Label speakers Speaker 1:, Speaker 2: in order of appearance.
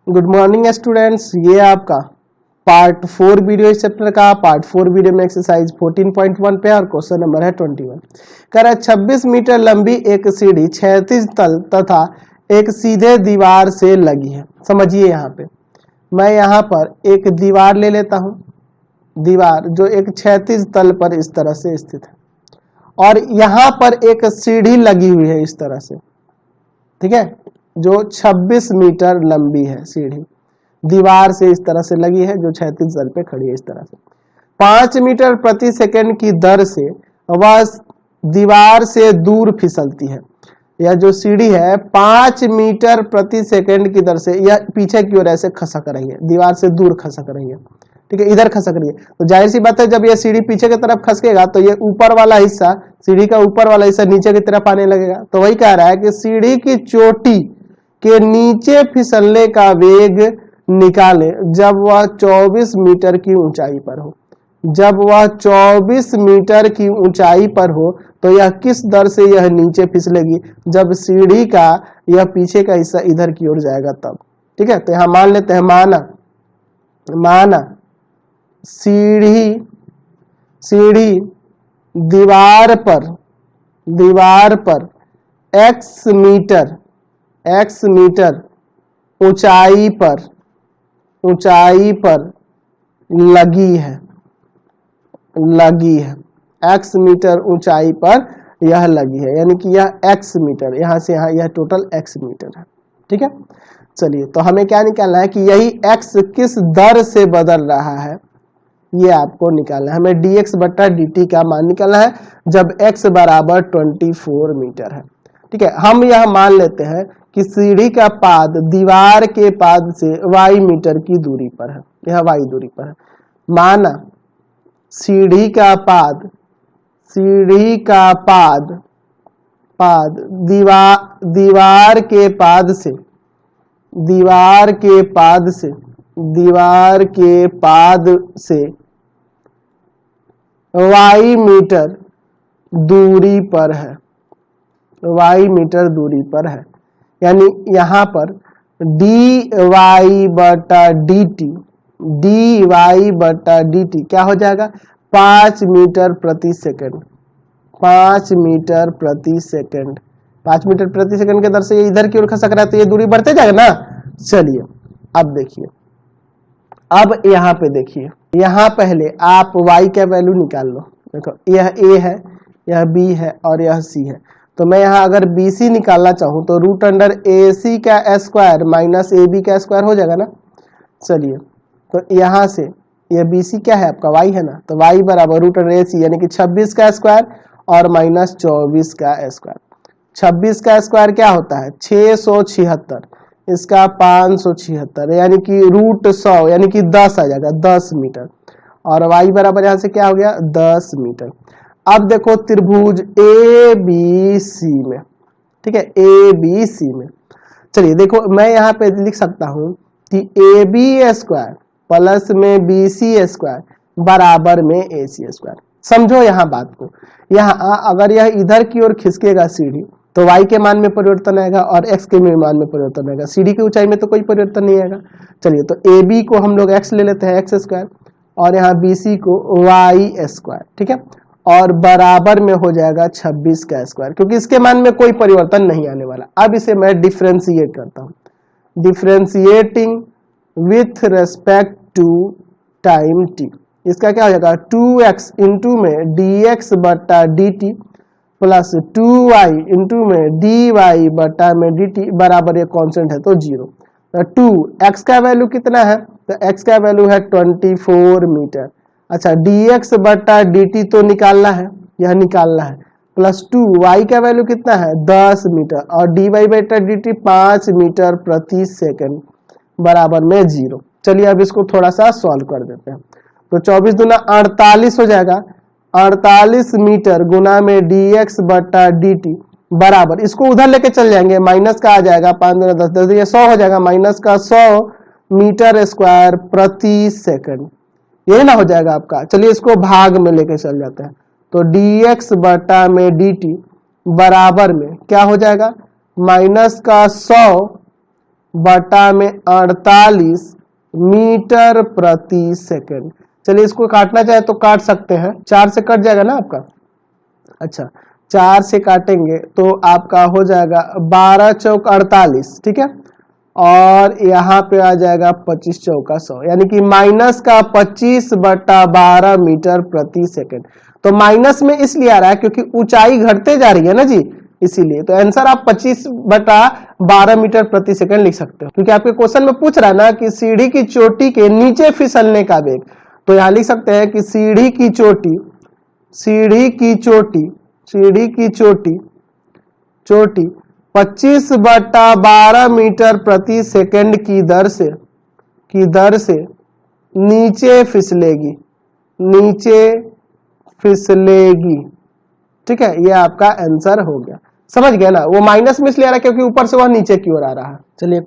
Speaker 1: Good morning students, ये आपका part 4 video इस चैप्टर का। पार्ट 4 वीडियो में एक्सरसाइज 14.1 पे और क्वेश्चन नंबर है 21। कह रहा है 26 मीटर लंबी एक सीढ़ी 36 तल तथा एक सीधे दीवार से लगी है। समझिए, यहाँ पे मैं यहाँ पर एक दीवार ले लेता हूँ, दीवार जो एक 36 तल पर इस तरह से स्थित है और यहाँ पर एक सीढ़ी लगी हुई है इस तरह से, ठीक है, जो 26 मीटर लंबी है। सीढ़ी दीवार से इस तरह से लगी है जो 36 तल पे खड़ी है इस तरह से। 5 मीटर प्रति सेकंड की दर से वह दीवार से दूर फिसलती है। यह जो सीढ़ी है 5 मीटर प्रति सेकंड की दर से यह पीछे की ओर ऐसे खसक रही है, दीवार से दूर खसक रही है, ठीक है, इधर खसक रही है। तो जाहिर सी बात है जब ये सीढ़ी पीछे की तरफ खसकेगा तो ये ऊपर वाला हिस्सा, सीढ़ी का ऊपर वाला हिस्सा नीचे की तरफ आने लगेगा। तो वही कह रहा है कि सीढ़ी की चोटी के नीचे फिसलने का वेग निकाले जब वह 24 मीटर की ऊंचाई पर हो। जब वह 24 मीटर की ऊंचाई पर हो तो यह किस दर से यह नीचे फिसलेगी? जब सीढ़ी का यह पीछे का हिस्सा इधर की ओर जाएगा तब, ठीक है। तो यहां मान लेते हैं, माना सीढ़ी दीवार पर x मीटर ऊंचाई पर लगी है, x मीटर ऊंचाई पर यह लगी है, यानी कि यह x मीटर, यहां से यहां यह टोटल x मीटर है, ठीक है। चलिए, तो हमें क्या निकालना है कि यही x किस दर से बदल रहा है, ये आपको निकालना है। हमें dx बट्टा dt का मान निकालना है जब x बराबर 24 मीटर है, ठीक है। हम यह मान लेते हैं कि सीढ़ी का पाद दीवार के पाद से y मीटर की दूरी पर है, यह y दूरी पर है। माना सीढ़ी का पाद दीवार के पाद से y मीटर दूरी पर है, यानी यहाँ पर dy बटा dt क्या हो जाएगा? 5 मीटर प्रति सेकंड। 5 मीटर प्रति सेकंड के दर से ये इधर की ओर खसक रहा है तो ये दूरी बढ़ते जाएगा ना। चलिए, अब देखिए, अब यहाँ पे देखिए, यहाँ पहले आप y का वैल्यू निकाल लो। देखो, यह a है, यह b है और यह c है। तो मैं यहाँ अगर bc निकालना चाहूँ तो रूट अंडर ac का स्क्वायर माइनस ab का स्क्वायर हो जाएगा ना। चलिए, तो यहाँ से यह bc क्या है आपका y है ना, तो y बराबर रूट अंडर ac यानी कि 26 का स्क्वायर और माइनस 24 का स्क्वायर। 26 का स्क्वायर क्या होता है? 676, इसका 576 यानी कि रूट 100 यानी कि 10 आ जाएगा, 10 मीटर। और y बराबर यहाँ से क्या हो गया? 10 मीटर। अब देखो त्रिभुज ABC में, ठीक है, ABC में, चलिए देखो मैं यहाँ पे लिख सकता हूँ कि AB स्क्वायर प्लस में BC स्क्वायर बराबर में AC स्क्वायर। समझो यहाँ बात को, यहाँ अगर यह इधर की ओर खिसकेगा सीढ़ी तो y के मान में परिवर्तन आएगा और x के मान में परिवर्तन आएगा, सीढ़ी की ऊंचाई में तो कोई परिवर्तन नहीं आएगा। चलिए, तो AB को हम लोग x ले लेते हैं, x स्क्वायर, और यहाँ BC को y स्क्वायर, ठीक है, और बराबर में हो जाएगा 26 का स्क्वायर, क्योंकि इसके मान में कोई परिवर्तन नहीं आने वाला। अब इसे मैं डिफ्रेंशिएट करता हूँ, differentiating with respect to time t। इसका क्या हो जाएगा? 2x इंटू में dx बटा dt प्लस 2y इंटू में dy बटा में dt बराबर, ये कांस्टेंट है तो 0। तो 2x का वैल्यू कितना है? तो x का वैल्यू है 24 मीटर। अच्छा, dx बटा dt तो निकालना है, यह निकालना है, प्लस 2y का वैल्यू कितना है? 10 मीटर और dy बटा dt 5 मीटर प्रति सेकंड बराबर में 0। चलिए, अब इसको थोड़ा सा सॉल्व कर देते हैं। तो 24 दूना 48 हो जाएगा, 48 मीटर गुना में dx बटा dt बराबर, इसको उधर लेके चल जाएंगे, माइनस का आ जाएगा, 5 दूना 10, 10 ये 100 हो जाएगा, माइनस का 100 मीटर स्क्वायर प्रति सेकंड, यही ना हो जाएगा आपका। चलिए, इसको भाग में लेके चल जाते हैं, तो dx बटा में dt बराबर में क्या हो जाएगा? माइनस का 100 बटा में 48 मीटर प्रति सेकंड। चलिए इसको काटना चाहे तो काट सकते हैं, 4 से कट जाएगा ना आपका। अच्छा 4 से काटेंगे तो आपका हो जाएगा 12 चौक 48, ठीक है, और यहाँ पे आ जाएगा 25 चौका 100, यानी कि माइनस का 25 बटा 12 मीटर प्रति सेकंड। तो माइनस में इसलिए आ रहा है क्योंकि ऊंचाई घटते जा रही है ना जी, इसीलिए। तो आंसर आप 25 बटा 12 मीटर प्रति सेकंड लिख सकते हो, क्योंकि आपके क्वेश्चन में पूछ रहा है ना कि सीढ़ी की चोटी के नीचे फिसलने का वेग। तो यहां लिख सकते हैं कि सीढ़ी की चोटी 25 बटा 12 मीटर प्रति सेकंड की दर से नीचे फिसलेगी, ठीक है। ये आपका आंसर हो गया। समझ गया ना, वो माइनस में इसलिए आ रहा है क्योंकि ऊपर से वह नीचे की ओर आ रहा है। चलिए